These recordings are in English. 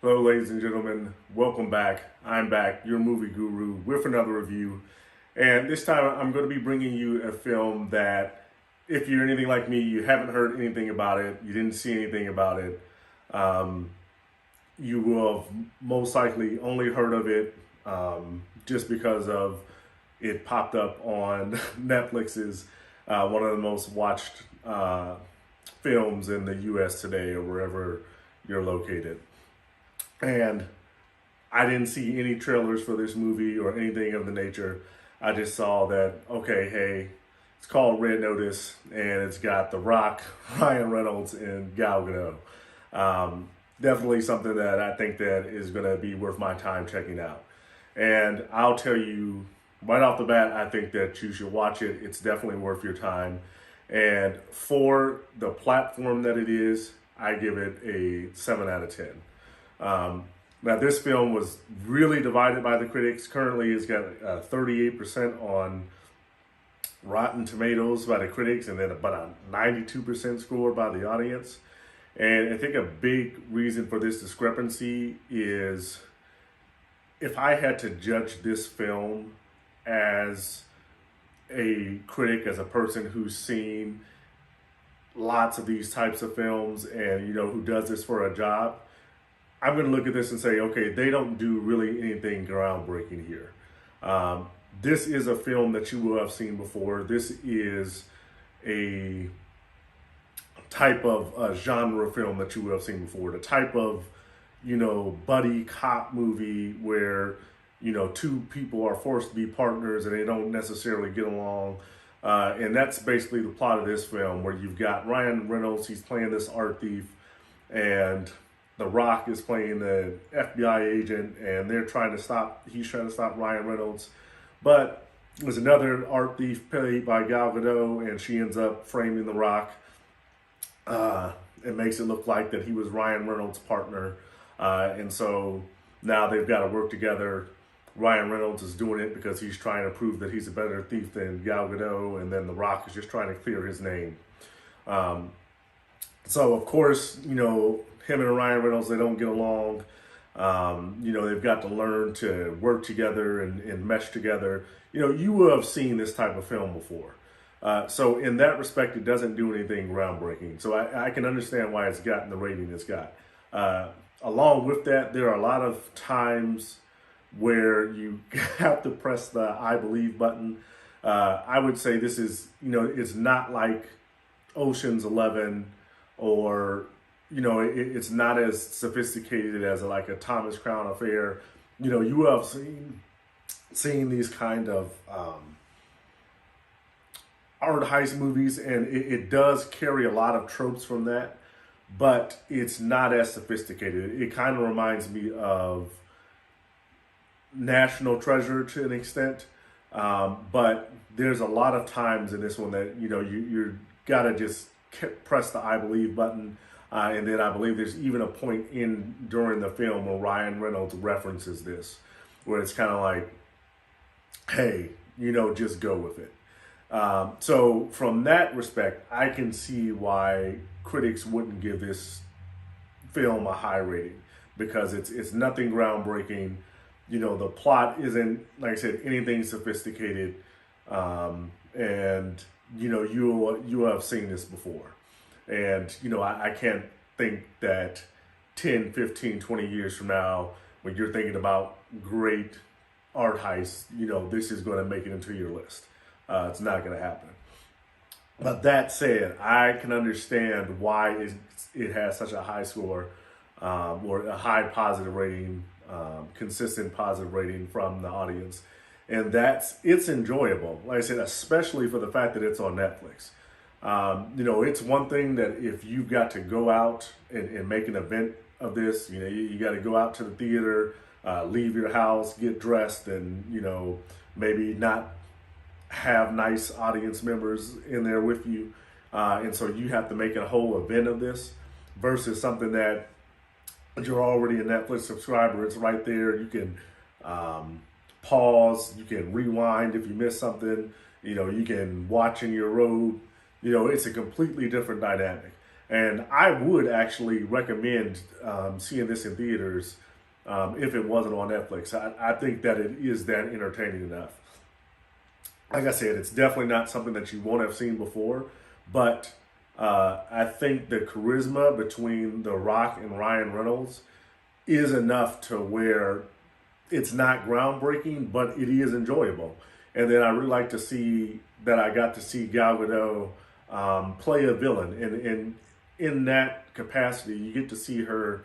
Hello, ladies and gentlemen. Welcome back. I'm back, your movie guru, with another review. And this time I'm going to be bringing you a film that, if you're anything like me, you haven't heard anything about it, you didn't see anything about it, um, you will have most likely only heard of it just because of it popped up on Netflix's one of the most watched films in the US today or wherever you're located. And I didn't see any trailers for this movie or anything of the nature. I just saw that, okay, hey, it's called Red Notice, and it's got The Rock, Ryan Reynolds, and Gal Gadot. Definitely something that I think that is going to be worth my time checking out. And I'll tell you right off the bat, I think that you should watch it. It's definitely worth your time. And for the platform that it is, I give it a 7 out of 10. Now, this film was really divided by the critics. Currently, it's got 38% on Rotten Tomatoes by the critics, and then about a 92% score by the audience. And I think a big reason for this discrepancy is, if I had to judge this film as a critic, as a person who's seen lots of these types of films and, who does this for a job, I'm going to look at this and say, okay, they don't do really anything groundbreaking here. This is a film that you will have seen before. This is a type of genre film that you will have seen before. The type of, buddy cop movie where, two people are forced to be partners and they don't necessarily get along. And that's basically the plot of this film, where you've got Ryan Reynolds, he's playing this art thief, and The Rock is playing the FBI agent, and he's trying to stop Ryan Reynolds. But there's another art thief played by Gal Gadot, and she ends up framing The Rock. It makes it look like that he was Ryan Reynolds' partner. And so now they've got to work together. Ryan Reynolds is doing it because he's trying to prove that he's a better thief than Gal Gadot, and then The Rock is just trying to clear his name. So, of course, him and Ryan Reynolds, they don't get along. They've got to learn to work together and mesh together. You will have seen this type of film before. So in that respect, it doesn't do anything groundbreaking. So I can understand why it's gotten the rating it's got. Along with that, there are a lot of times where you have to press the I believe button. I would say this is, it's not like Ocean's 11 or, it's not as sophisticated as like a Thomas Crown Affair. You have seen these kind of art heist movies, and it does carry a lot of tropes from that, but it's not as sophisticated. It kind of reminds me of National Treasure to an extent, but there's a lot of times in this one that, you're gotta just press the I believe button. And then I believe there's even a point during the film where Ryan Reynolds references this, where it's kind of like, hey, just go with it. So from that respect, I can see why critics wouldn't give this film a high rating, because it's nothing groundbreaking. The plot isn't, like I said, anything sophisticated. And, you have seen this before. And, I can't think that 10, 15, 20 years from now, when you're thinking about great art heists, this is going to make it into your list. It's not going to happen. But that said, I can understand why it has such a high score, or a high positive rating, consistent positive rating from the audience. And it's enjoyable. Like I said, especially for the fact that it's on Netflix. It's one thing that if you've got to go out and make an event of this, you got to go out to the theater, leave your house, get dressed, and, maybe not have nice audience members in there with you. And so you have to make a whole event of this, versus something that you're already a Netflix subscriber. It's right there. You can pause, you can rewind if you miss something, you can watch in your robe. It's a completely different dynamic. And I would actually recommend seeing this in theaters if it wasn't on Netflix. I think that it is that entertaining enough. Like I said, it's definitely not something that you won't have seen before, but I think the charisma between The Rock and Ryan Reynolds is enough to where it's not groundbreaking, but it is enjoyable. And then I really like to see that I got to see Gal Gadot play a villain, and in that capacity, you get to see her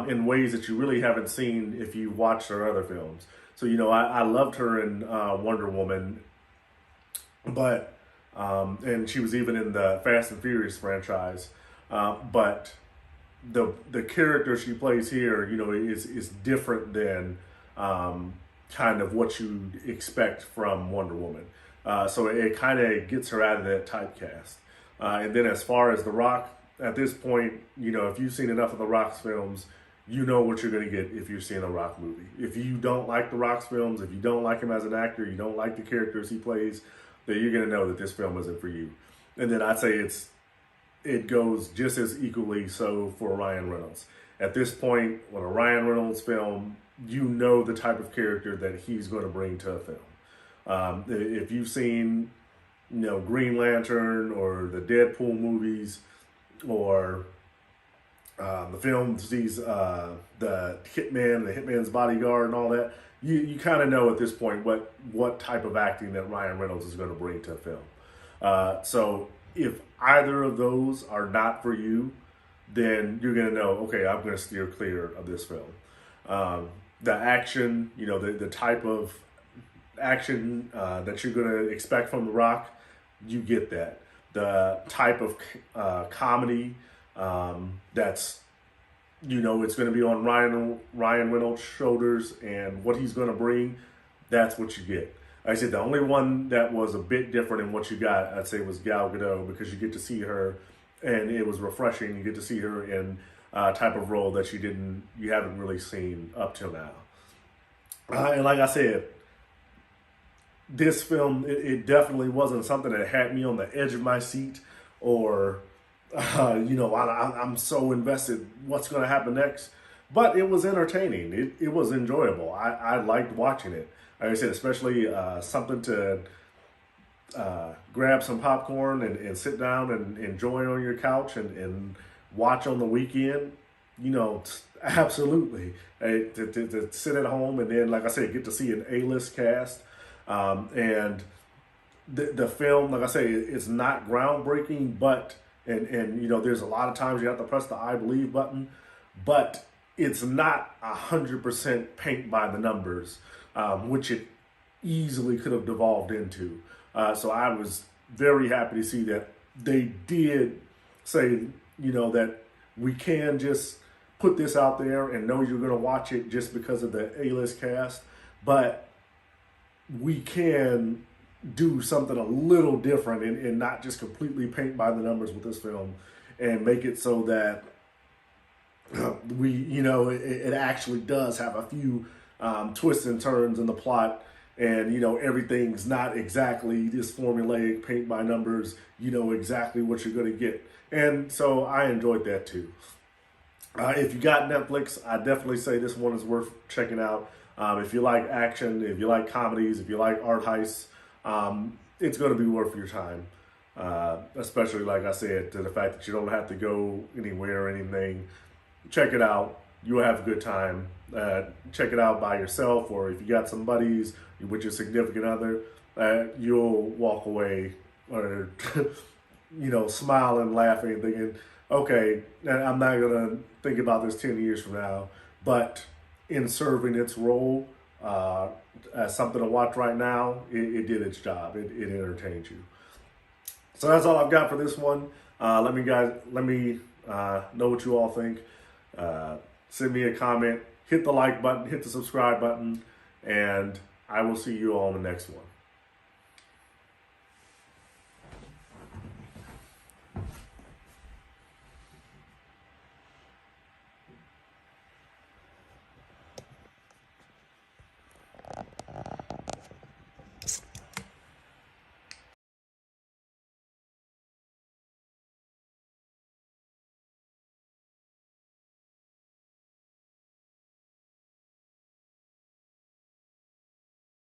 in ways that you really haven't seen if you watched her other films. So I loved her in Wonder Woman, but and she was even in the Fast and Furious franchise, but the character she plays here, is different than kind of what you expect from Wonder Woman. So it kind of gets her out of that typecast. And then as far as The Rock, at this point, if you've seen enough of The Rock's films, you know what you're going to get if you're seeing a Rock movie. If you don't like The Rock's films, if you don't like him as an actor, you don't like the characters he plays, then you're going to know that this film isn't for you. And then I'd say it goes just as equally so for Ryan Reynolds. At this point, with a Ryan Reynolds film, you know the type of character that he's going to bring to a film. If you've seen, Green Lantern or the Deadpool movies, or the films, the Hitman, the Hitman's Bodyguard, and all that, you kind of know at this point what type of acting that Ryan Reynolds is going to bring to a film. So if either of those are not for you, then you're going to know, okay, I'm going to steer clear of this film. The action, the type of action that you're going to expect from The Rock, you get that. The type of comedy that's, it's going to be on Ryan Reynolds' shoulders, and what he's going to bring, that's what you get. Like I said, the only one that was a bit different in what you got, I'd say, was Gal Gadot, because you get to see her, and it was refreshing. You get to see her in a type of role that you haven't really seen up till now. And like I said, this film, it definitely wasn't something that had me on the edge of my seat, or I'm so invested what's going to happen next. But it was entertaining. It was enjoyable. I liked watching it. Like I said, especially something to grab some popcorn and sit down and enjoy on your couch and watch on the weekend. Absolutely. To sit at home and then, like I said, get to see an A-list cast. And the film, like I say, is not groundbreaking, but and there's a lot of times you have to press the I believe button, but it's not 100% paint by the numbers, which it easily could have devolved into. So I was very happy to see that they did say, that we can just put this out there and know you're going to watch it just because of the A-list cast, but we can do something a little different and not just completely paint by the numbers with this film, and make it so that it actually does have a few twists and turns in the plot, and everything's not exactly this formulaic paint by numbers. You know exactly what you're going to get, and so I enjoyed that too. If you got Netflix, I definitely say this one is worth checking out. If you like action, if you like comedies, if you like art heists, it's going to be worth your time. Especially, like I said, to the fact that you don't have to go anywhere or anything. Check it out. You'll have a good time. Check it out by yourself, or if you got some buddies with your significant other, you'll walk away or smiling, laughing, thinking, okay, I'm not going to think about this 10 years from now, but in serving its role as something to watch right now, it did its job. It entertained you. So that's all I've got for this one. Let me know what you all think. Send me a comment, hit the like button, hit the subscribe button, and I will see you all in the next one.